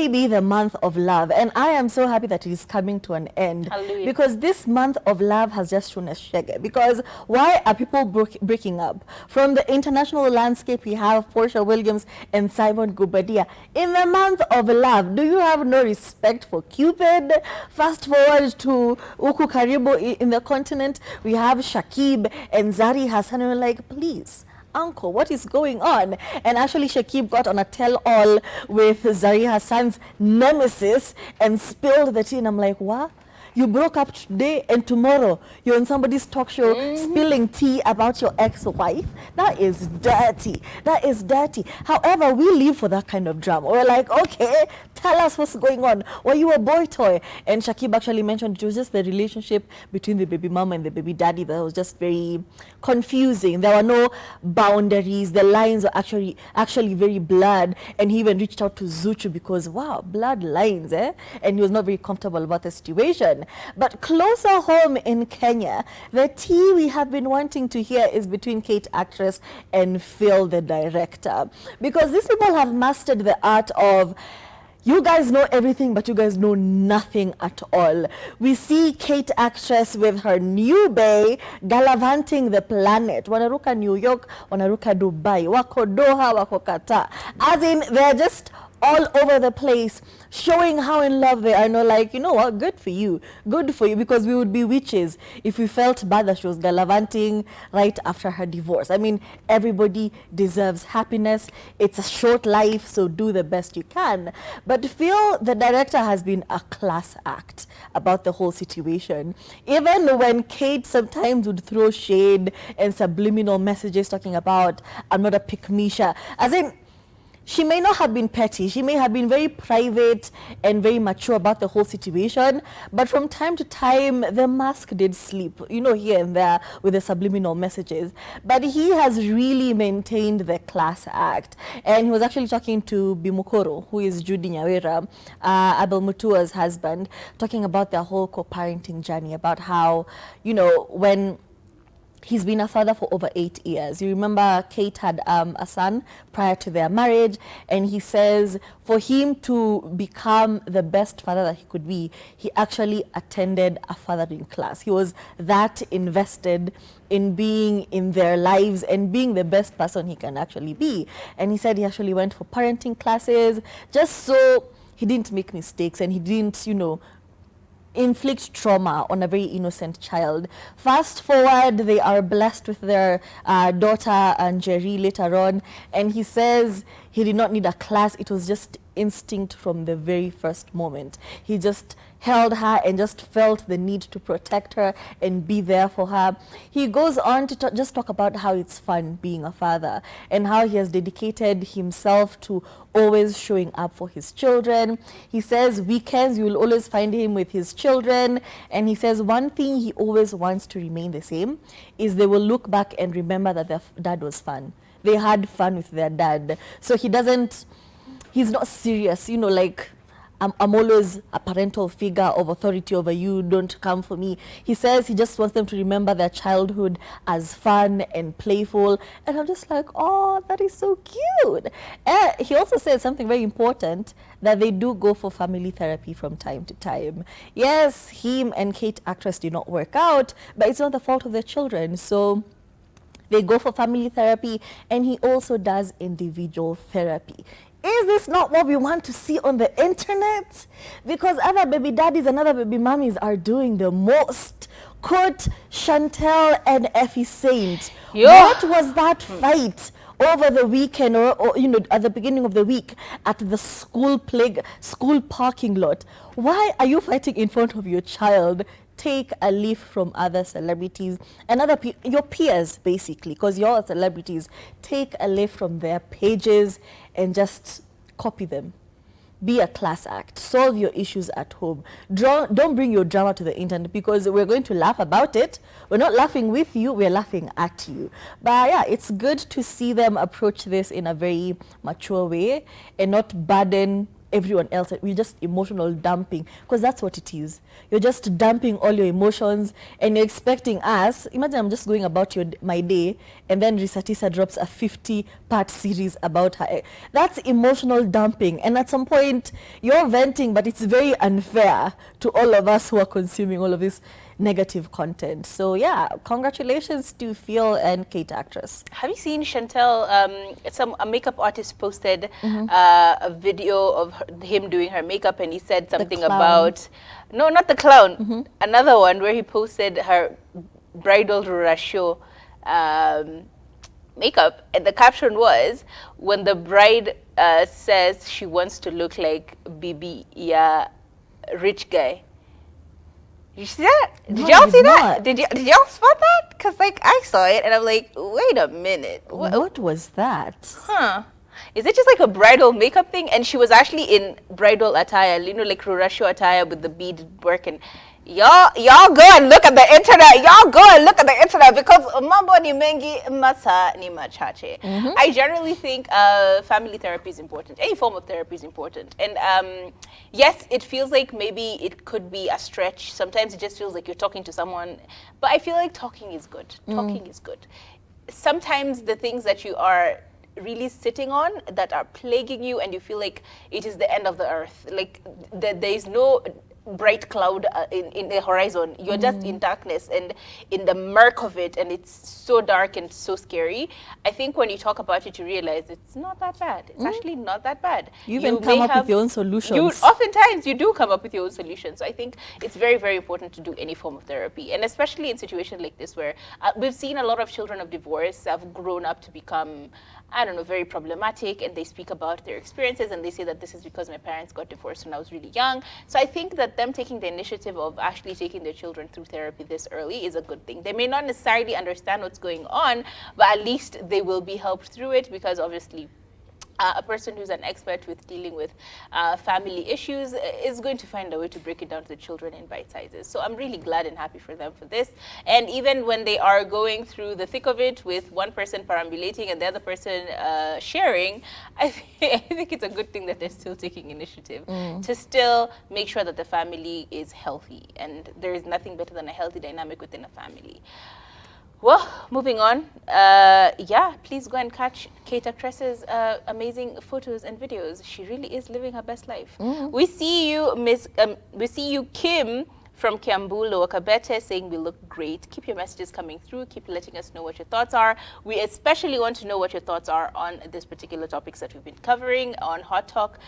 may be the month of love, and I am so happy that it is coming to an end. Hallelujah. Because this month of love has just shown us shege. Because why are people breaking up? From the international landscape, we have Portia Williams and Simon Gubadia. In the month of love, do you have no respect for Cupid? Fast forward to Uku Karibu in the continent, we have Shakib and Zari Hassan, and we're like, please, uncle, what is going on? And actually Shakib got on a tell-all with Zari Hassan's nemesis and spilled the tea, and I'm like, what? You broke up today and tomorrow you're on somebody's talk show spilling tea about your ex-wife? That is dirty. That is dirty. However, we live for that kind of drama. We're like, okay, tell us what's going on. Were you a boy toy? And Shakib actually mentioned it was just the relationship between the baby mama and the baby daddy that was just very confusing. There were no boundaries. The lines were actually very blurred. And he even reached out to Zuchu because, wow, blood lines, eh? And he was not very comfortable about the situation. But closer home in Kenya, the tea we have been wanting to hear is between Kate, actress, and Phil, the director. Because these people have mastered the art of, you guys know everything, but you guys know nothing at all. We see Kate, actress, with her new bae gallivanting the planet. Wanaruka New York, wanaruka Dubai, wako Doha, wako Qatar. As in, they're just all over the place, showing how in love they are. And we're like, you know what, good for you, because we would be witches if we felt bad that she was gallivanting right after her divorce. I mean, everybody deserves happiness. It's a short life, so do the best you can. But Phil, the director, has been a class act about the whole situation. Even when Kate sometimes would throw shade and subliminal messages talking about, I'm not a pick-me-sha, as in, she may not have been petty. She may have been very private and very mature about the whole situation. But from time to time, the mask did slip, you know, here and there with the subliminal messages. But he has really maintained the class act. And he was actually talking to Bimukoro, who is Judy Nyawera, Abel Mutua's husband, talking about their whole co-parenting journey, about how, you know, when he's been a father for over 8 years. You remember Kate had a son prior to their marriage, and he says for him to become the best father that he could be, he actually attended a fathering class. He was that invested in being in their lives and being the best person he can actually be. And he said he actually went for parenting classes just so he didn't make mistakes and he didn't, you know, inflict trauma on a very innocent child. Fast forward, they are blessed with their daughter Jerry later on, and he says he did not need a class. It was just instinct from the very first moment. He just held her and just felt the need to protect her and be there for her. He goes on to just talk about how it's fun being a father and how he has dedicated himself to always showing up for his children. He says weekends you will always find him with his children, and he says one thing he always wants to remain the same is they will look back and remember that their dad was fun. They had fun with their dad. So he's not serious, you know, like, I'm always a parental figure of authority over you, don't come for me. He says he just wants them to remember their childhood as fun and playful. And I'm just like, oh, that is so cute. And he also said something very important, that they do go for family therapy from time to time. Yes, him and Kate, actress, did not work out, but it's not the fault of their children. So they go for family therapy, and he also does individual therapy. Is this not what we want to see on the internet? Because other baby daddies and other baby mummies are doing the most. Quote Chantel and Effie Saint. Yeah. What was that fight over the weekend, or you know, at the beginning of the week at the school parking lot? Why are you fighting in front of your child? Take a leaf from other celebrities and your peers, basically, because you're all celebrities. Take a leaf from their pages and just copy them. Be a class act. Solve your issues at home. Don't bring your drama to the internet, because we're going to laugh about it. We're not laughing with you, we're laughing at you. But yeah, it's good to see them approach this in a very mature way and not burden everyone else. We're just emotional dumping, because that's what it is. You're just dumping all your emotions, and you're expecting us. Imagine I'm just going about my day, and then Risatisa drops a 50-part series about her. That's emotional dumping, and at some point you're venting, but it's very unfair to all of us who are consuming all of this negative content. So yeah, congratulations to Phil and Kate actress. Have you seen Chantel? A makeup artist posted a video of him doing her makeup, and he said something about, no, not the clown, another one where he posted her bridal ratio makeup, and the caption was, when the bride says she wants to look like Bibi, yeah, rich guy. Did you see that? Did y'all see that? Did y'all spot that? Because like I saw it and I'm like, wait a minute. What was that? Huh? Is it just like a bridal makeup thing? And she was actually in bridal attire, you know, like Rurasho attire with the beaded work. And y'all go and look at the internet. Y'all go and look at the internet, because mambo ni mengi, masa ni machache. I generally think family therapy is important. Any form of therapy is important. And yes, it feels like maybe it could be a stretch. Sometimes it just feels like you're talking to someone. But I feel like talking is good. Talking is good. Sometimes the things that you are really sitting on that are plaguing you, and you feel like it is the end of the earth, like there is no bright cloud in the horizon. You're just in darkness and in the murk of it, and it's so dark and so scary. I think when you talk about it, you realize it's not that bad. It's actually not that bad. You even come up with your own solutions. Oftentimes you do come up with your own solutions. So I think it's very, very important to do any form of therapy, and especially in situations like this where we've seen a lot of children of divorce have grown up to become, I don't know, very problematic, and they speak about their experiences, and they say that this is because my parents got divorced when I was really young. So I think that them taking the initiative of actually taking their children through therapy this early is a good thing. They may not necessarily understand what's going on, but at least they will be helped through it, because obviously a person who's an expert with dealing with family issues is going to find a way to break it down to the children in bite sizes. So I'm really glad and happy for them for this. And even when they are going through the thick of it with one person perambulating and the other person sharing, I think it's a good thing that they're still taking initiative to still make sure that the family is healthy. And there is nothing better than a healthy dynamic within a family. Well, moving on, yeah, please go and catch Kate Actress's amazing photos and videos. She really is living her best life. We see you, we see you, Kim from Kiambulo Wakabete, saying we look great. Keep your messages coming through. Keep letting us know what your thoughts are. We especially want to know what your thoughts are on this particular topics that we've been covering on Hot Talk.